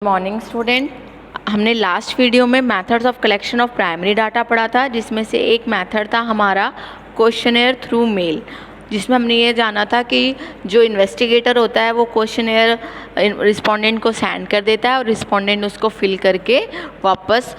Morning student. हमने last video में methods of collection of primary data पढ़ा था, जिसमें से एक मेथड था हमारा क्वेश्चनेयर थ्रू मेल, जिसमें हमने ये जाना था कि जो इन्वेस्टिगेटर होता है वो क्वेश्चनेयर रिस्पोंडेंट को सेंड कर देता है और रिस्पोंडेंट उसको फिल करके वापस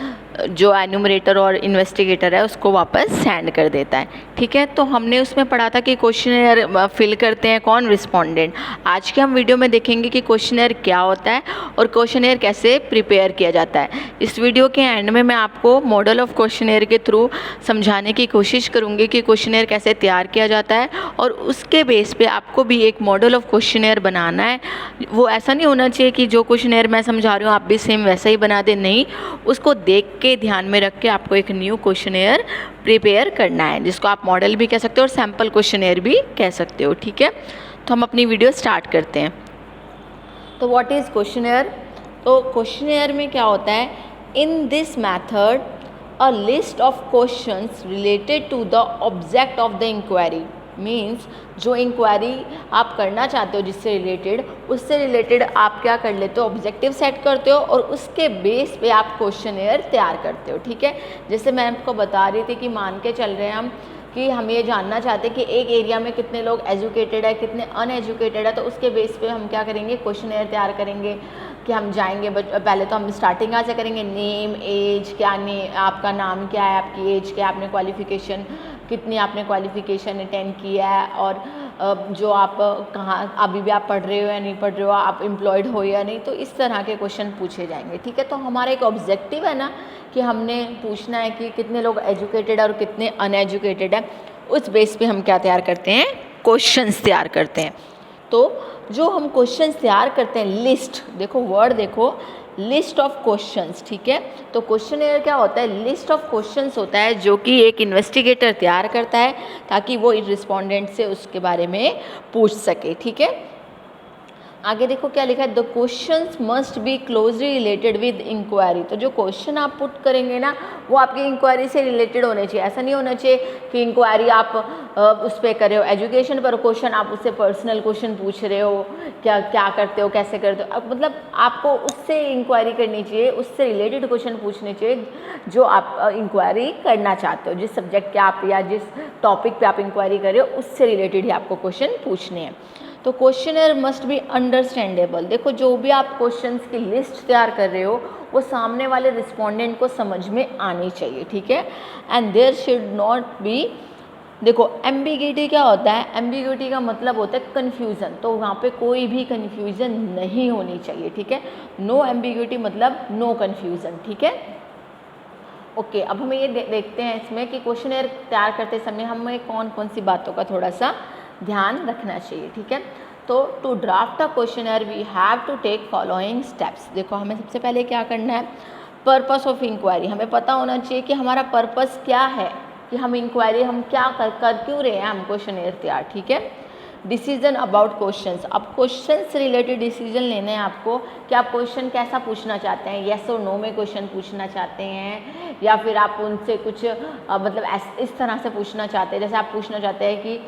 जो एन्यूमरेटर और इन्वेस्टिगेटर है उसको वापस सेंड कर देता है। ठीक है, तो हमने उसमें पढ़ा था कि क्वेश्चनेयर फिल करते हैं कौन, रिस्पोंडेंट। आज के हम वीडियो में देखेंगे कि क्वेश्चनेयर क्या होता है और क्वेश्चनेयर कैसे प्रिपेयर किया जाता है। इस वीडियो के एंड में मैं आपको मॉडल ऑफ क्वेश्चनेयर के थ्रू समझाने की कोशिश करूँगी कि क्वेश्चनेयर कैसे तैयार किया जाता है, और उसके बेस पे आपको भी एक मॉडल ऑफ क्वेश्चनेयर बनाना है। वो ऐसा नहीं होना चाहिए कि जो क्वेश्चनेयर मैं समझा रही हूँ आप भी सेम वैसा ही बना दें, नहीं, उसको देख के ध्यान में रख के आपको एक न्यू क्वेश्चनेयर प्रिपेयर करना है, जिसको आप मॉडल भी कह सकते हो और सैम्पल क्वेश्चनेयर भी कह सकते हो। ठीक है, तो हम अपनी वीडियो स्टार्ट करते हैं। तो व्हाट इज़ क्वेश्चनेयर? तो क्वेश्चनेयर में क्या होता है, in this method a list of questions related to the object of the inquiry, means जो इंक्वायरी आप करना चाहते हो जिससे रिलेटेड, उससे रिलेटेड आप क्या कर लेते हो, ऑब्जेक्टिव सेट करते हो और उसके बेस पे आप क्वेश्चनेयर तैयार करते हो। ठीक है, जैसे मैं आपको बता रही थी कि मान के चल रहे हैं हम कि हम ये जानना चाहते हैं कि एक एरिया में कितने लोग एजुकेटेड है, कितने अनएजुकेटेड है, तो उसके बेस पे हम क्या करेंगे, क्वेश्चनेयर तैयार करेंगे कि हम जाएंगे। पहले तो हम स्टार्टिंग से करेंगे, नेम, एज, क्या आपका नाम क्या है, आपकी एज क्या, आपने क्वालिफ़िकेशन कितनी, आपने क्वालिफ़िकेशन अटेंड किया है, और जो आप कहाँ अभी भी आप पढ़ रहे हो या नहीं पढ़ रहे हो, आप एम्प्लॉयड हो या नहीं, तो इस तरह के क्वेश्चन पूछे जाएंगे। ठीक है, तो हमारा एक ऑब्जेक्टिव है ना कि हमने पूछना है कि कितने लोग एजुकेटेड है और कितने अनएजुकेटेड है। उस बेस पे हम क्या तैयार करते हैं, क्वेश्चंस तैयार करते हैं। तो जो हम क्वेश्चंस तैयार करते हैं, लिस्ट देखो, वर्ड देखो, लिस्ट ऑफ क्वेश्चंस। ठीक है, तो क्वेश्चनेयर क्या होता है, लिस्ट ऑफ क्वेश्चंस होता है जो कि एक इन्वेस्टिगेटर तैयार करता है ताकि वो रिस्पोंडेंट से उसके बारे में पूछ सके। ठीक है, आगे देखो क्या लिखा है, the questions must be closely related with inquiry. तो जो क्वेश्चन आप पुट करेंगे ना वो आपकी इंक्वायरी से रिलेटेड होने चाहिए। ऐसा नहीं होना चाहिए कि इंक्वायरी आप उस पर कर रहे हो एजुकेशन पर क्वेश्चन, आप उससे पर्सनल क्वेश्चन पूछ रहे हो, क्या क्या करते हो, कैसे करते हो, मतलब आपको उससे इंक्वायरी करनी चाहिए, उससे रिलेटेड क्वेश्चन पूछने चाहिए जो आप इंक्वायरी करना चाहते हो, जिस सब्जेक्ट के आप या जिस टॉपिक पे आप इंक्वायरी कर रहे हो उससे रिलेटेड ही आपको क्वेश्चन पूछने हैं। तो क्वेश्चनर मस्ट बी अंडरस्टैंडेबल। देखो, जो भी आप क्वेश्चंस की लिस्ट तैयार कर रहे हो वो सामने वाले रिस्पोंडेंट को समझ में आनी चाहिए। ठीक है, and there should not be, देखो एम्बिग्यूटी क्या होता है, एम्बिग्यूटी का मतलब होता है कन्फ्यूज़न, तो वहाँ पे कोई भी कन्फ्यूज़न नहीं होनी चाहिए। ठीक है, नो एम्बिग्यूटी मतलब नो कन्फ्यूज़न। ठीक है, ओके, अब हमें ये देखते हैं इसमें कि क्वेश्चनर तैयार करते समय हमें कौन कौन सी बातों का थोड़ा सा ध्यान रखना चाहिए। ठीक है, तो to draft a questionnaire we have to take following steps. देखो, हमें सबसे पहले क्या करना है, पर्पस ऑफ इंक्वायरी, हमें पता होना चाहिए कि हमारा पर्पस क्या है, कि हम इंक्वायरी हम क्या कर क्यों रहे हैं हम क्वेश्चनर तैयार। ठीक है, डिसीजन अबाउट क्वेश्चंस, अब क्वेश्चन से रिलेटेड डिसीजन लेना है आपको कि आप क्वेश्चन कैसा पूछना चाहते हैं, येस और नो में क्वेश्चन पूछना चाहते हैं, या फिर आप उनसे कुछ मतलब इस तरह से पूछना चाहते हैं, जैसे आप पूछना चाहते हैं कि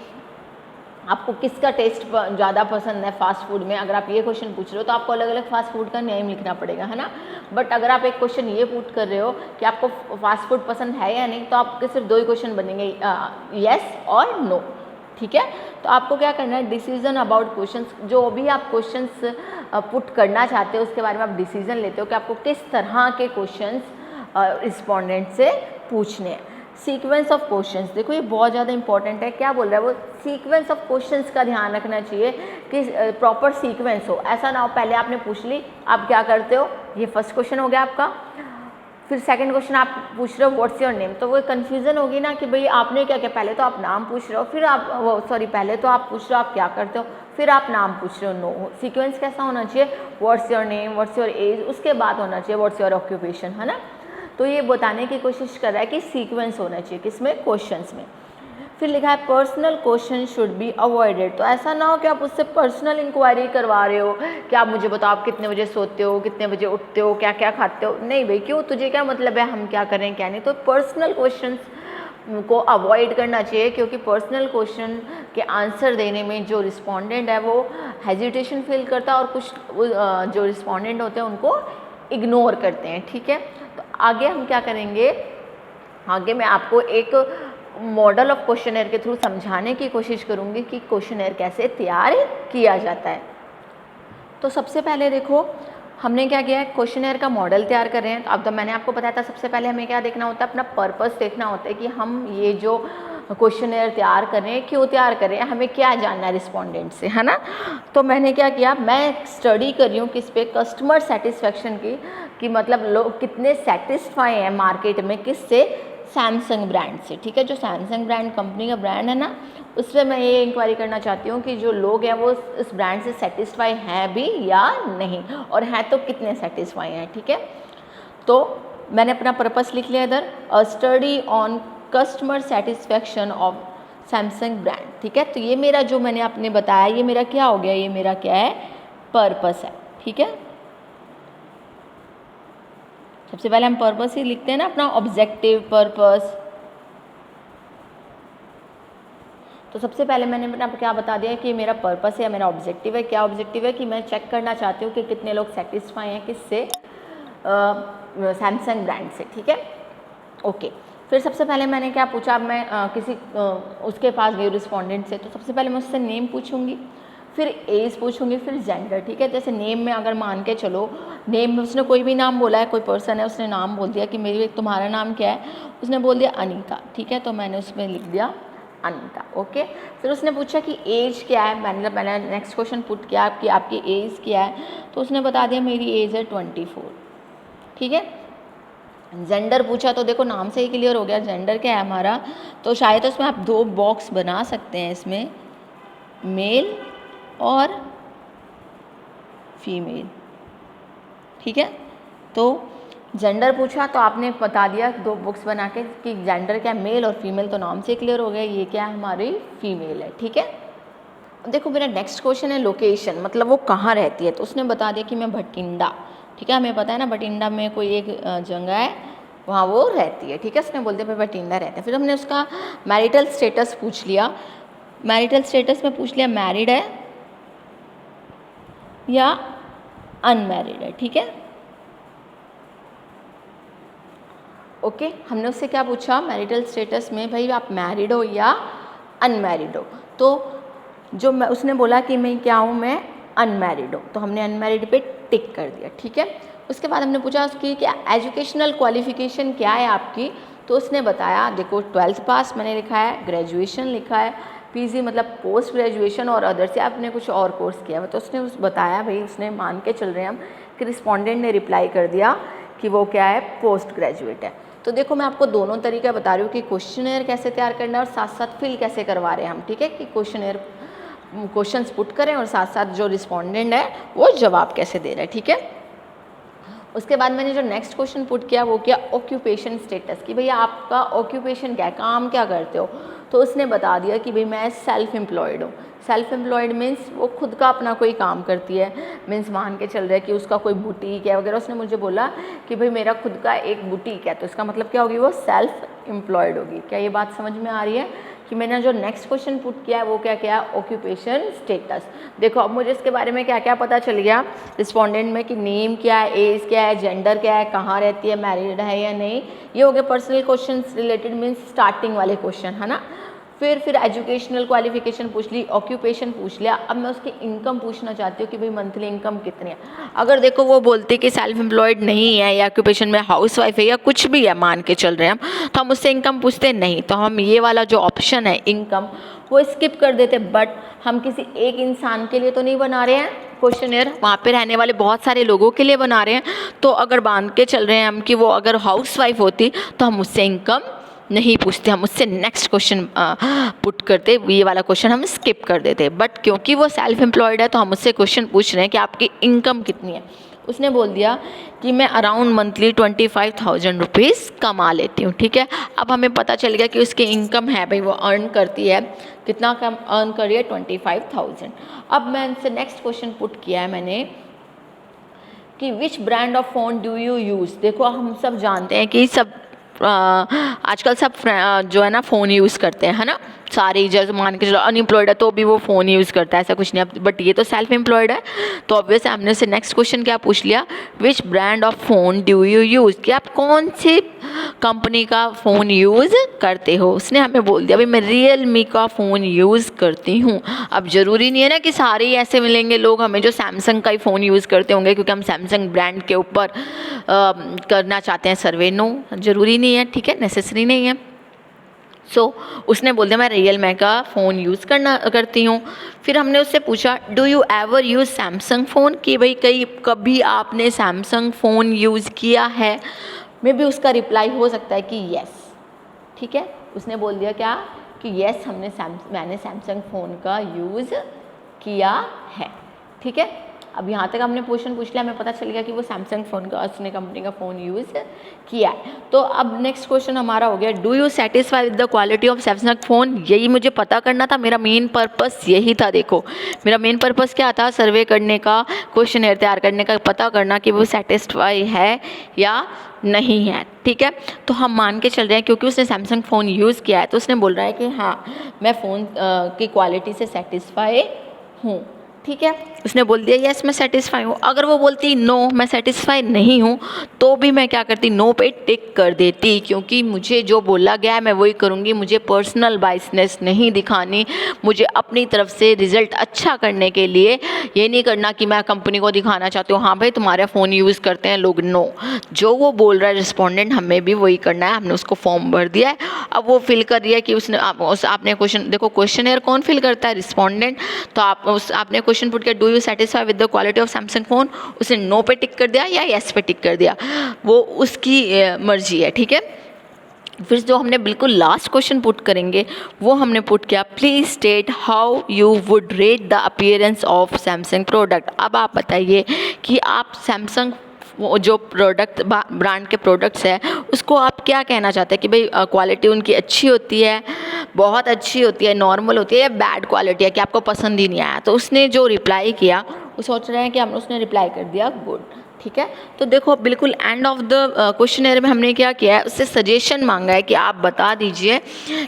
आपको किसका टेस्ट ज़्यादा पसंद है फास्ट फूड में। अगर आप ये क्वेश्चन पूछ रहे हो तो आपको अलग अलग फास्ट फूड का नेम लिखना पड़ेगा, है ना। बट अगर आप एक क्वेश्चन ये पुट कर रहे हो कि आपको फास्ट फूड पसंद है या नहीं, तो आपके सिर्फ दो ही क्वेश्चन बनेंगे, येस और नो। ठीक है, तो आपको क्या करना है, डिसीजन अबाउट क्वेश्चंस, जो भी आप क्वेश्चंस पुट करना चाहते हो उसके बारे में आप डिसीजन लेते हो कि आपको किस तरह के क्वेश्चंस रिस्पोंडेंट से पूछने हैं। सीक्वेंस ऑफ क्वेश्चंस, देखो ये बहुत ज़्यादा इंपॉर्टेंट है, क्या बोल रहा है वो, सीक्वेंस ऑफ क्वेश्चंस का ध्यान रखना चाहिए कि प्रॉपर सीक्वेंस हो। ऐसा ना हो पहले आपने पूछ ली, आप क्या करते हो, ये फर्स्ट क्वेश्चन हो गया आपका, फिर सेकंड क्वेश्चन आप पूछ रहे हो व्हाट्स योर नेम, तो वो कन्फ्यूज़न होगी ना कि भाई आपने क्या किया, पहले तो आप नाम पूछ रहे हो, फिर आप पहले तो आप पूछ रहे हो आप क्या करते हो, फिर आप नाम पूछ रहे हो। नो, सीक्वेंस कैसा होना चाहिए, what's your name, what's your age, उसके बाद होना चाहिए व्हाट्स योर ऑक्यूपेशन, है ना। तो ये बताने की कोशिश कर रहा है कि सीक्वेंस होना चाहिए किसमें, क्वेश्चंस में। फिर लिखा है personal question should be avoided, तो ऐसा ना हो कि आप उससे पर्सनल इंक्वायरी करवा रहे हो कि आप मुझे बताओ आप कितने बजे सोते हो, कितने बजे उठते हो, क्या क्या खाते हो। नहीं भाई, क्यों, तुझे क्या मतलब है हम क्या करें क्या नहीं। तो पर्सनल क्वेश्चंस को अवॉइड करना चाहिए, क्योंकि पर्सनल क्वेश्चन के आंसर देने में जो रिस्पोंडेंट है वो हेजिटेशन फील करता है और कुछ जो रिस्पोंडेंट होते हैं उनको इग्नोर करते हैं, ठीक है। तो आगे हम क्या करेंगे, आगे मैं आपको एक मॉडल ऑफ क्वेश्चनेयर के थ्रू समझाने की कोशिश करूँगी कि क्वेश्चनेयर कैसे तैयार किया जाता है। तो सबसे पहले देखो हमने क्या किया है, क्वेश्चनेयर का मॉडल तैयार कर रहे हैं। तो अब तो मैंने आपको बताया था सबसे पहले हमें क्या देखना होता है, अपना पर्पस देखना होता है कि हम ये जो क्वेश्चनेयर तैयार कर रहे हैं क्यों तैयार कर रहे हैं, हमें क्या जानना है रिस्पोंडेंट से, है ना। तो मैंने क्या किया, मैं स्टडी कर रही हूँ किस पे, कस्टमर सेटिस्फेक्शन की, कि मतलब लोग कितने सेटिस्फाई हैं मार्केट में, किससे, सैमसंग ब्रांड से, ठीक है। जो सैमसंग ब्रांड कंपनी का ब्रांड है ना, उस पर मैं ये इंक्वायरी करना चाहती हूँ कि जो लोग हैं वो इस ब्रांड से सेटिस्फाई हैं भी या नहीं, और हैं तो कितने सेटिस्फाई हैं, ठीक है। तो मैंने अपना पर्पस लिख लिया इधर, अ study on customer satisfaction of Samsung brand, ठीक है। तो ये मेरा जो मैंने आपने बताया ये मेरा क्या हो गया, ये मेरा क्या है, पर्पस है, ठीक है। सबसे पहले हम पर्पस ही लिखते हैं ना, अपना ऑब्जेक्टिव पर्पस। तो सबसे पहले मैंने आपको क्या बता दिया कि मेरा पर्पस है, मेरा ऑब्जेक्टिव है। क्या ऑब्जेक्टिव है कि मैं चेक करना चाहती हूँ कि कितने लोग सेटिस्फाई हैं किससे, सैमसंग ब्रांड से, ठीक है। ओके, फिर सबसे पहले मैंने क्या पूछा, मैं किसी उसके पास गई रिस्पोंडेंट से, तो सबसे पहले मैं उससे नेम पूछूंगी, फिर एज पूछूंगी, फिर जेंडर, ठीक है। जैसे नेम में अगर मान के चलो, नेम में उसने कोई भी नाम बोला है, कोई पर्सन है उसने नाम बोल दिया कि मेरी तुम्हारा नाम क्या है, उसने बोल दिया अनीता, ठीक है। तो मैंने उसमें लिख दिया अनीता, ओके। फिर उसने पूछा कि एज क्या है, मैंने नेक्स्ट क्वेश्चन पुट किया कि आपकी एज क्या है, तो उसने बता दिया मेरी एज है 24, ठीक है। जेंडर पूछा तो देखो नाम से ही क्लियर हो गया जेंडर क्या है हमारा, तो शायद उसमें आप 2 बॉक्स बना सकते हैं, इसमें मेल और फीमेल, ठीक है। तो जेंडर पूछा तो आपने बता दिया 2 बुक्स बना के कि जेंडर क्या है, मेल और फीमेल, तो नाम से क्लियर हो गया ये क्या है, हमारी फीमेल है, ठीक है। देखो मेरा नेक्स्ट क्वेश्चन है लोकेशन, मतलब वो कहाँ रहती है, तो उसने बता दिया कि मैं भटिंडा, ठीक है। हमें पता है ना भटिंडा में कोई एक जगह है, वहाँ वो रहती है, ठीक है। उसने बोल दिया भाई भटिंडा रहता है। फिर हमने उसका मैरिटल स्टेटस पूछ लिया, मैरिटल स्टेटस में पूछ लिया मैरिड है या अनमैरिड है, ठीक है। ओके, हमने उससे क्या पूछा मैरिटल स्टेटस में, भाई आप मैरिड हो या अनमैरिड हो, तो जो मैं उसने बोला कि मैं क्या हूँ, मैं अनमैरिड हूँ, तो हमने अनमैरिड पे टिक कर दिया, ठीक है। उसके बाद हमने पूछा उसकी क्या एजुकेशनल क्वालिफिकेशन क्या है आपकी, तो उसने बताया देखो 12th पास मैंने लिखा है, ग्रेजुएशन लिखा है, पीजी मतलब पोस्ट ग्रेजुएशन, और अदर से आपने कुछ और कोर्स किया है, तो उसने बताया भाई, उसने मान के चल रहे हैं हम कि रिस्पोंडेंट ने रिप्लाई कर दिया कि वो क्या है, पोस्ट ग्रेजुएट है। तो देखो मैं आपको दोनों तरीके बता रही हूँ कि क्वेश्चनेयर कैसे तैयार करना है और साथ साथ फिल कैसे करवा रहे हैं हम, ठीक है, कि क्वेश्चनेयर क्वेश्चंस पुट करें और साथ साथ जो रिस्पोंडेंट है वो जवाब कैसे दे रहा है, ठीक है। उसके बाद मैंने जो नेक्स्ट क्वेश्चन पुट किया वो किया ऑक्यूपेशन स्टेटस, कि भैया आपका ऑक्यूपेशन क्या है, काम क्या करते हो, तो उसने बता दिया कि भाई मैं सेल्फ एम्प्लॉयड हूँ। सेल्फ एम्प्लॉयड मीन्स वो खुद का अपना कोई काम करती है, मीन्स मान के चल रहा है कि उसका कोई बुटीक है वगैरह। उसने मुझे बोला कि भाई मेरा खुद का एक बुटीक है, तो इसका मतलब क्या होगी, वो सेल्फ एम्प्लॉयड होगी। क्या ये बात समझ में आ रही है कि मैंने जो नेक्स्ट क्वेश्चन पुट किया है वो क्या क्या है, ऑक्यूपेशन स्टेटस। देखो अब मुझे इसके बारे में क्या क्या पता चल गया रिस्पोंडेंट में, कि नेम क्या है, एज क्या है, जेंडर क्या है, कहाँ रहती है, मैरिड है या नहीं, ये हो गए personal question related, means starting वाले क्वेश्चन, है ना। फिर एजुकेशनल क्वालिफिकेशन पूछ ली, ऑक्यूपेशन पूछ लिया। अब मैं उसकी इनकम पूछना चाहती हूँ कि भाई मंथली इनकम कितनी है। अगर देखो वो बोलते कि सेल्फ एम्प्लॉयड नहीं है या ऑक्यूपेशन में हाउस वाइफ है या कुछ भी है मान के चल रहे हैं हम, तो हम उससे इनकम पूछते नहीं, तो हम ये वाला जो ऑप्शन है इनकम वो स्किप कर देते। बट हम किसी एक इंसान के लिए तो नहीं बना रहे हैं क्वेश्चनेयर, वहाँ पे रहने वाले बहुत सारे लोगों के लिए बना रहे हैं। तो अगर बांध के चल रहे हैं हम कि वो अगर हाउस वाइफ होती तो हम उससे इनकम नहीं पूछते, हम उससे नेक्स्ट क्वेश्चन पुट करते, ये वाला क्वेश्चन हम स्किप कर देते। बट क्योंकि वो सेल्फ एम्प्लॉयड है तो हम उससे क्वेश्चन पूछ रहे हैं कि आपकी इनकम कितनी है। उसने बोल दिया कि मैं अराउंड मंथली 25,000 रुपीज़ कमा लेती हूँ, ठीक है। अब हमें पता चल गया कि उसकी इनकम है, भाई वो अर्न करती है, कितना कम अर्न कर रही है, 25,000। अब मैं इनसे नेक्स्ट क्वेश्चन पुट किया है मैंने कि which brand of phone do you use. देखो हम सब जानते हैं कि सब आजकल सब जो है ना फ़ोन यूज़ करते हैं, है ना, सारे जैसे मान के चलो अनएम्प्लॉयड है तो भी वो फ़ोन यूज़ करता है, ऐसा कुछ नहीं है, बट ये तो सेल्फ एम्प्लॉयड है। तो ऑब्वियस हमने से नेक्स्ट क्वेश्चन क्या पूछ लिया, which brand of phone do you use, कि आप कौन सी कंपनी का फ़ोन यूज़ करते हो। उसने हमें बोल दिया भाई मैं रियलमी का फ़ोन यूज़ करती हूँ। अब ज़रूरी नहीं है ना कि सारे ही ऐसे मिलेंगे लोग हमें जो सैमसंग का ही फ़ोन यूज़ करते होंगे क्योंकि हम सैमसंग ब्रांड के ऊपर करना चाहते हैं सर्वे। नो, ज़रूरी नहीं है, ठीक है, नेसेसरी नहीं है। उसने बोल दिया मैं रियलमी का फ़ोन यूज़ करती हूँ। फिर हमने उससे पूछा do you ever use Samsung phone, कि भाई कभी आपने सैमसंग फ़ोन यूज़ किया है। मे बी उसका रिप्लाई हो सकता है कि येस, ठीक है। उसने बोल दिया क्या कि येस मैंने सैमसंग फ़ोन का यूज़ किया है, ठीक है। अब यहाँ तक हमने क्वेश्चन पूछ लिया, हमें पता चल गया कि वो सैमसंग फ़ोन का उसने कंपनी का फ़ोन यूज़ किया है। तो अब नेक्स्ट क्वेश्चन हमारा हो गया do you satisfy with the quality of Samsung phone. यही मुझे पता करना था, मेरा मेन पर्पस यही था। देखो मेरा मेन पर्पस क्या था, सर्वे करने का, क्वेश्चन तैयार करने का, पता करना कि वो सेटिस्फाई है या नहीं है, ठीक है। तो हम मान के चल रहे हैं क्योंकि उसने सैमसंग फ़ोन यूज़ किया है तो उसने बोल रहा है कि हाँ मैं फ़ोन की क्वालिटी से सेटिस्फाई हूँ, ठीक है। उसने बोल दिया यस मैं सेटिस्फाई हूँ। अगर वो बोलती नो मैं सेटिस्फाई नहीं हूँ तो भी मैं क्या करती, नो पे टिक कर देती, क्योंकि मुझे जो बोला गया है मैं वही करूँगी। मुझे पर्सनल बायसनेस नहीं दिखानी, मुझे अपनी तरफ से रिज़ल्ट अच्छा करने के लिए ये नहीं करना कि मैं कंपनी को दिखाना चाहती हूँ हाँ भाई तुम्हारा फ़ोन यूज़ करते हैं लोग। नो, जो वो बोल रहा है रिस्पोंडेंट हमें भी वही करना है। हमने उसको फॉर्म भर दिया है, अब वो फिल कर रही है कि उसने आपने क्वेश्चन, देखो क्वेश्चन कौन फिल करता है, रिस्पोंडेंट। तो आपने क्वेश्चन पुट किया do you satisfy with the quality of Samsung phone, उसने नो पे टिक कर दिया या येस पे टिक कर दिया, वो उसकी मर्जी है, ठीक है। फिर जो हमने बिल्कुल लास्ट क्वेश्चन पुट करेंगे वो हमने पुट किया please state how you would rate the appearance of Samsung product. अब आप बताइए कि आप सैमसंग जो प्रोडक्ट ब्रांड के प्रोडक्ट्स है उसको आप क्या कहना चाहते हैं कि भाई क्वालिटी उनकी अच्छी होती है, बहुत अच्छी होती है, नॉर्मल होती है या बैड क्वालिटी है कि आपको पसंद ही नहीं आया। तो उसने जो रिप्लाई किया वो सोच रहे हैं कि उसने रिप्लाई कर दिया गुड, ठीक है। तो देखो बिल्कुल एंड ऑफ द क्वेश्चनर में हमने क्या किया है, उससे सजेशन मांगा है कि आप बता दीजिए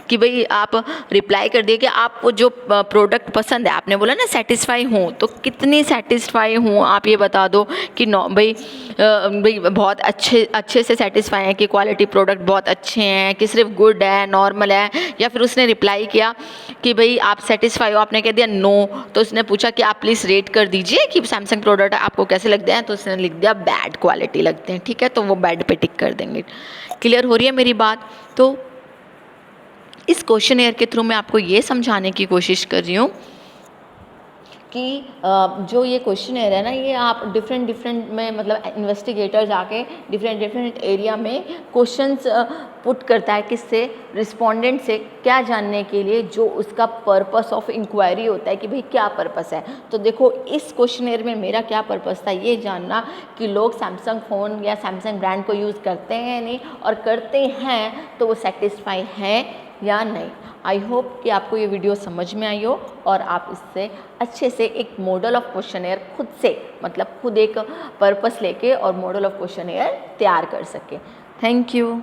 कि भाई आप रिप्लाई कर दिए कि आपको जो प्रोडक्ट पसंद है, आपने बोला ना सेटिस्फाई हूँ, तो कितनी सेटिस्फाई हूँ आप ये बता दो कि भाई बहुत अच्छे से सेटिस्फाई हैं कि क्वालिटी प्रोडक्ट बहुत अच्छे हैं कि सिर्फ गुड है, नॉर्मल है। या फिर उसने रिप्लाई किया कि भाई आप सेटिस्फाई हो, आपने कह दिया नो, तो उसने पूछा कि आप प्लीज़ रेट कर दीजिए कि सैमसंग प्रोडक्ट आपको कैसे लगते हैं, तो उसने लिख दिया बैड क्वालिटी लगते हैं, ठीक है। तो वो बैड पे टिक कर देंगे। क्लियर हो रही है मेरी बात। तो इस क्वेश्चनेयर के थ्रू मैं आपको ये समझाने की कोशिश कर रही हूँ कि जो ये क्वेश्चनेयर है ना, ये आप डिफरेंट में मतलब इन्वेस्टिगेटर जाके डिफरेंट एरिया में क्वेश्चंस पुट करता है, किससे, रिस्पोंडेंट से, क्या जानने के लिए, जो उसका पर्पस ऑफ इंक्वायरी होता है कि भाई क्या पर्पस है। तो देखो इस क्वेश्चनेयर में मेरा क्या पर्पस था, ये जानना कि लोग सैमसंग फ़ोन या सैमसंग ब्रांड को यूज़ करते हैं नहीं, और करते हैं तो वो सेटिस्फाई हैं या नहीं। आई होप कि आपको ये वीडियो समझ में आई हो और आप इससे अच्छे से एक मॉडल ऑफ क्वेश्चनेयर खुद से, मतलब खुद एक पर्पस लेके और मॉडल ऑफ क्वेश्चनेयर तैयार कर सके। Thank you.